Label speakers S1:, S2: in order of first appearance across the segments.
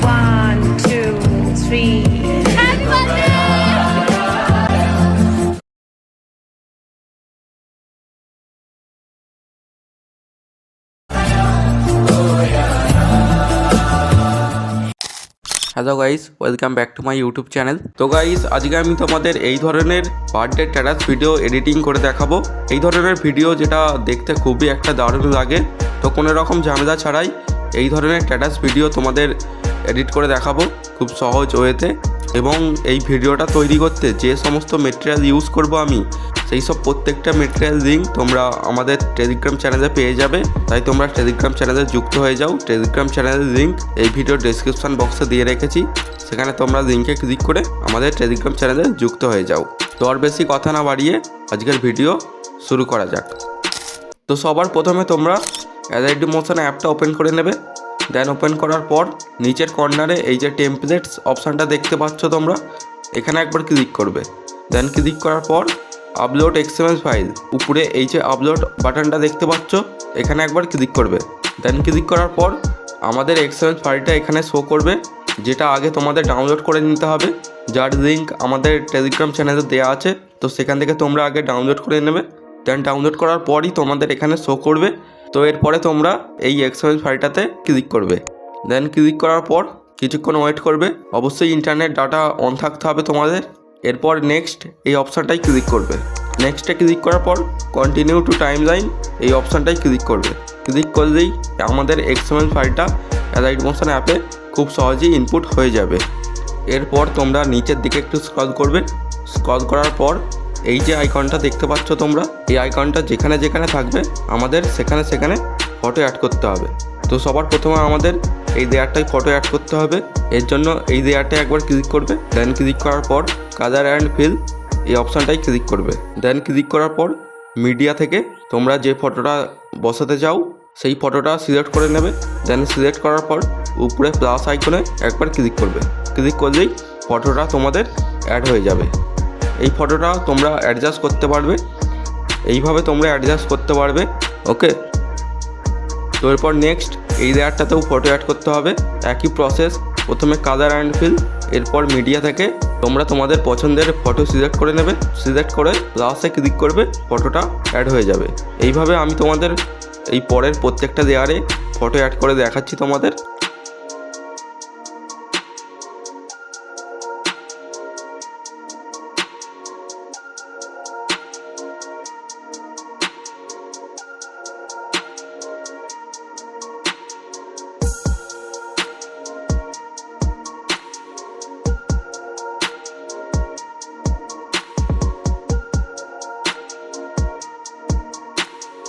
S1: One, two, three. Happy birthday!
S2: Hello guys, welcome back to my YouTube channel. তো guys, আজকে আমি তোমাদের এই ধরনের বার্থডে স্ট্যাটাস ভিডিও এডিটিং করে দেখাবো। এই ধরনের ভিডিও যেটা দেখতে খুবই একটা দারুণ লাগে। তো কোনো রকম ঝামেলা ছাড়াই এই ধরনের স্ট্যাটাস ভিডিও তোমাদের এডিট করে দেখাবো খুব সহজ ওয়েতে। এবং এই ভিডিওটা তৈরি করতে যে সমস্ত মেটেরিয়াল ইউজ করব আমি, সেই সব প্রত্যেকটা মেটেরিয়াল লিঙ্ক তোমরা আমাদের টেলিগ্রাম চ্যানেলে পেয়ে যাবে। তাই তোমরা টেলিগ্রাম চ্যানেলে যুক্ত হয়ে যাও। টেলিগ্রাম চ্যানেলের লিঙ্ক এই ভিডিওর ডেসক্রিপশন বক্সে দিয়ে রেখেছি, সেখানে তোমরা লিঙ্কে ক্লিক করে আমাদের টেলিগ্রাম চ্যানেলে যুক্ত হয়ে যাও। তো আর বেশি কথা না বাড়িয়ে আজকের ভিডিও শুরু করা যাক। তো সবার প্রথমে তোমরা Dailymotion অ্যাপটা ওপেন করে নেবে। দেন ওপেন করার পর নিচের কর্নারে এই যে টেমপ্লেটস অপশানটা দেখতে পাচ্ছ তোমরা, এখানে একবার ক্লিক করবে। দেন ক্লিক করার পর আপলোড XML ফাইল, উপরে এই যে আপলোড বাটনটা দেখতে পাচ্ছ, এখানে একবার ক্লিক করবে। দেন ক্লিক করার পর আমাদের XML ফাইলটা এখানে শো করবে, যেটা আগে তোমাদের ডাউনলোড করে নিতে হবে, যার লিঙ্ক আমাদের টেলিগ্রাম চ্যানেলে দেওয়া আছে। তো সেখান থেকে তোমরা আগে ডাউনলোড করে নেবে। দেন ডাউনলোড করার পরই তোমাদের এখানে শো করবে। তো এরপরে তোমরা এই XML ফাইলটাতে ক্লিক করবে। দেন ক্লিক করার পর কিছুক্ষণ ওয়েট করবে। অবশ্যই ইন্টারনেট ডাটা অন থাকতে হবে তোমাদের। এরপর নেক্সট এই অপশানটাই ক্লিক করবে। নেক্সটে ক্লিক করার পর কন্টিনিউ টু টাইমলাইন এই অপশানটাই ক্লিক করবে। ক্লিক করলেই আমাদের XML ফাইলটা Dailymotion অ্যাপে খুব সহজেই ইনপুট হয়ে যাবে। এরপর তোমরা নিচের দিকে একটু স্ক্রল করবে। স্ক্রল করার পর এই যে আইকনটা দেখতে পাচ্ছ তোমরা, এই আইকনটা যেখানে যেখানে থাকবে আমাদের সেখানে সেখানে ফটো অ্যাড করতে হবে। তো সবার প্রথমে আমাদের এই লেয়ারটাই ফটো অ্যাড করতে হবে। এর জন্য এই লেয়ারটায় একবার ক্লিক করবে। দেন ক্লিক করার পর কালার অ্যান্ড ফিল এই অপশানটাই ক্লিক করবে। দেন ক্লিক করার পর মিডিয়া থেকে তোমরা যে ফটোটা বসাতে চাও সেই ফটোটা সিলেক্ট করে নেবে। দেন সিলেক্ট করার পর উপরে প্লাস আইকনে একবার ক্লিক করবে। ক্লিক করলেই ফটোটা তোমাদের অ্যাড হয়ে যাবে। এই ফটোটা তোমরা অ্যাডজাস্ট করতে পারবে, এইভাবে তোমরা অ্যাডজাস্ট করতে পারবে। ওকে, তো এরপর নেক্সট এই লেয়ারটাতেও ফটো অ্যাড করতে হবে। একই প্রসেস, প্রথমে কালার অ্যান্ড ফিল, এরপর মিডিয়া থেকে তোমরা তোমাদের পছন্দের ফটো সিলেক্ট করে নেবে। সিলেক্ট করে প্লাসে ক্লিক করবে, ফটোটা অ্যাড হয়ে যাবে। এইভাবে আমি তোমাদের এই পরের প্রত্যেকটা লেয়ারে ফটো অ্যাড করে দেখাচ্ছি তোমাদের।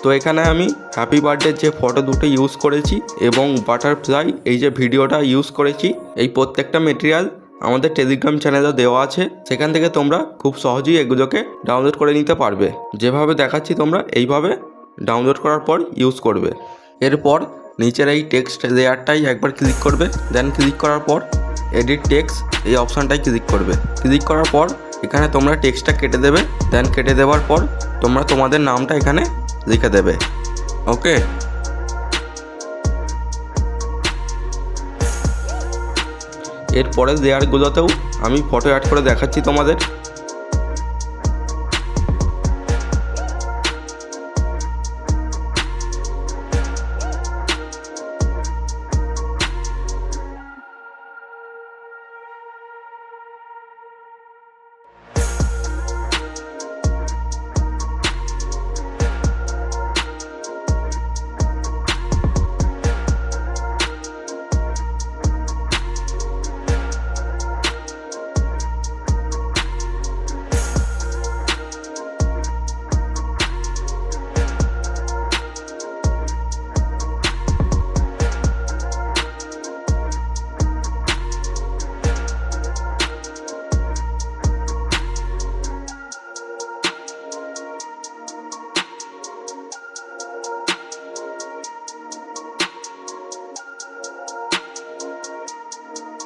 S2: তো এখানে আমি হ্যাপি বার্থডের যে ফটো দুটো ইউজ করেছি এবং বাটারফ্লাই এই যে ভিডিওটা ইউজ করেছি, এই প্রত্যেকটা মেটেরিয়াল আমাদের টেলিগ্রাম চ্যানেলে দেওয়া আছে। সেখান থেকে তোমরা খুব সহজেই এগুলোকে ডাউনলোড করে নিতে পারবে। যেভাবে দেখাচ্ছি তোমরা এইভাবে ডাউনলোড করার পর ইউজ করবে। এরপর নিচের এই টেক্সট লেয়ারটাই একবার ক্লিক করবে। দেন ক্লিক করার পর এডিট টেক্সট এই অপশানটাই ক্লিক করবে। ক্লিক করার পর এখানে তোমরা টেক্সটটা কেটে দেবে। দেন কেটে দেওয়ার পর তোমরা তোমাদের নামটা এখানে লিখে দেবে। ওকে, এরপরের লেয়ারগুলোতেও আমি ফটো অ্যাড করে দেখাচ্ছি তোমাদের।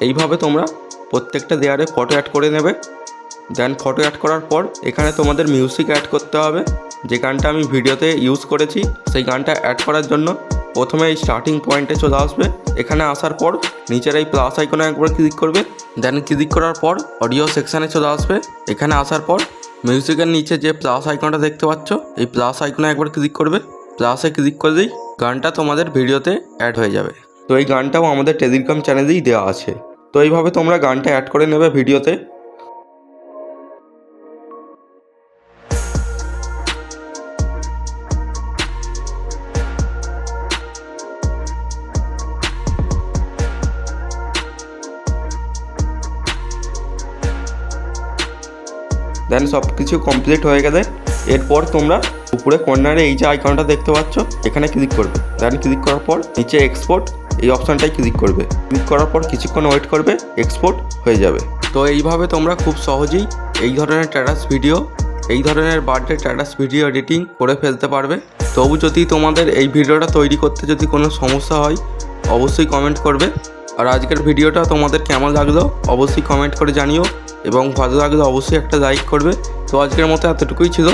S2: এইভাবে তোমরা প্রত্যেকটা লেয়ারে ফটো অ্যাড করে নেবে। দেন ফটো অ্যাড করার পর এখানে তোমাদের মিউজিক অ্যাড করতে হবে। যে গানটা আমি ভিডিওতে ইউজ করেছি সেই গানটা অ্যাড করার জন্য প্রথমে এই স্টার্টিং পয়েন্টে চলে আসবে। এখানে আসার পর নিচের এই প্লাস আইকনে একবার ক্লিক করবে। দেন ক্লিক করার পর অডিও সেকশানে চলে আসবে। এখানে আসার পর মিউজিকের নিচে যে প্লাস আইকনটা দেখতে পাচ্ছ, এই প্লাস আইকনে একবার ক্লিক করবে। প্লাসে ক্লিক করলেই গানটা তোমাদের ভিডিওতে অ্যাড হয়ে যাবে। তো এই গানটাও আমাদের টেলিগ্রাম চ্যানেলেই দেওয়া আছে। তো এইভাবে তোমরা গানটা অ্যাড করে নেবে ভিডিওতে। দেন সব কিছু কমপ্লিট হয়ে গেলে এরপর তোমরা উপরে কর্নারে এই যে আইকনটা দেখতে পাচ্ছ, এখানে ক্লিক করবে। দেন ক্লিক করার পর নিচে এক্সপোর্ট এই অপশানটাই ক্লিক করবে। ক্লিক করার পর কিছুক্ষণ ওয়েট করবে, এক্সপোর্ট হয়ে যাবে। তো এইভাবে তোমরা খুব সহজেই এই ধরনের স্ট্যাটাস ভিডিও, এই ধরনের বার্থডে স্ট্যাটাস ভিডিও এডিটিং করে ফেলতে পারবে। তবু যদি তোমাদের এই ভিডিওটা তৈরি করতে যদি কোনো সমস্যা হয় অবশ্যই কমেন্ট করবে। আর আজকের ভিডিওটা তোমাদের কেমন লাগলো অবশ্যই কমেন্ট করে জানিও, এবং ভালো লাগলে অবশ্যই একটা লাইক করবে। তো আজকের মতো এতটুকুই ছিল।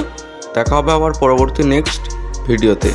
S2: দেখা হবে আবার পরবর্তী নেক্সট ভিডিওতে।